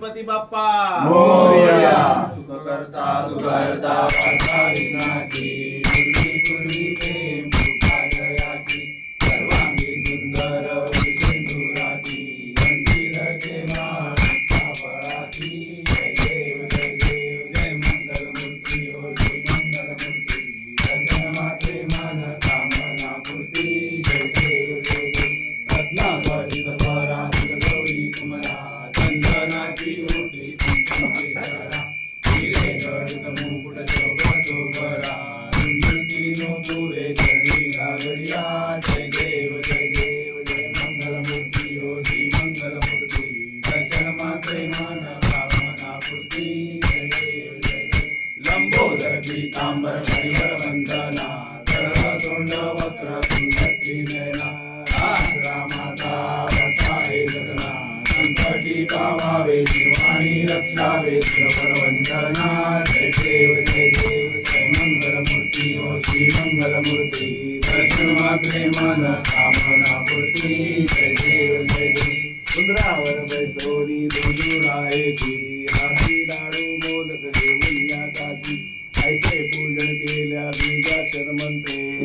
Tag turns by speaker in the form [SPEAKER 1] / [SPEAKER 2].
[SPEAKER 1] गणपती बाप्पा
[SPEAKER 2] मोरया.
[SPEAKER 1] सुख करता सुखहर्ता वार्ता विघ्नाची पूर्वी पूर्वी प्रेम कृपादयाची सर्वांगी सुंदर सिंधुराची गंधी धरते माळ फळाची जय देव जय देव जय मंगलमूर्ती हो श्री मंगलमूर्ती दर्शन मात्रे मन कामना पूर्ती जय देव जय देव रत्नाद्वारित पराजित गौरी कुमरा चंदनाची ओटी कुंकुमाची सरा हिरे जडित मुकुट शोभतो बरा रुंदी नोपुरे चरणी लागडिया जय देव जय देव जय मंगलमूर्ती हो श्री मंगलमूर्ती दर्शन मात्रे मन कामना पूर्ती जय देव जय देव लंबोदर पीतांबर परिवर वंदना सरळ तोंड वक्र कुंडली नयना रामाचा भक्ता हे जगना संकटी पावावे जीवानी रक्षावे श्रवण वंदना जय देव जय देव जय मंगलमूर्ती हो श्री मंगलमूर्ती दर्शन मात्रे मन कामना पूर्ती जय देव जय देव सुंदरावर बैसोनी दोजुरायची राशी लाडू मोदक देऊन या काशी ऐसे पूजन केल्या बीजाक्षर मंत्रे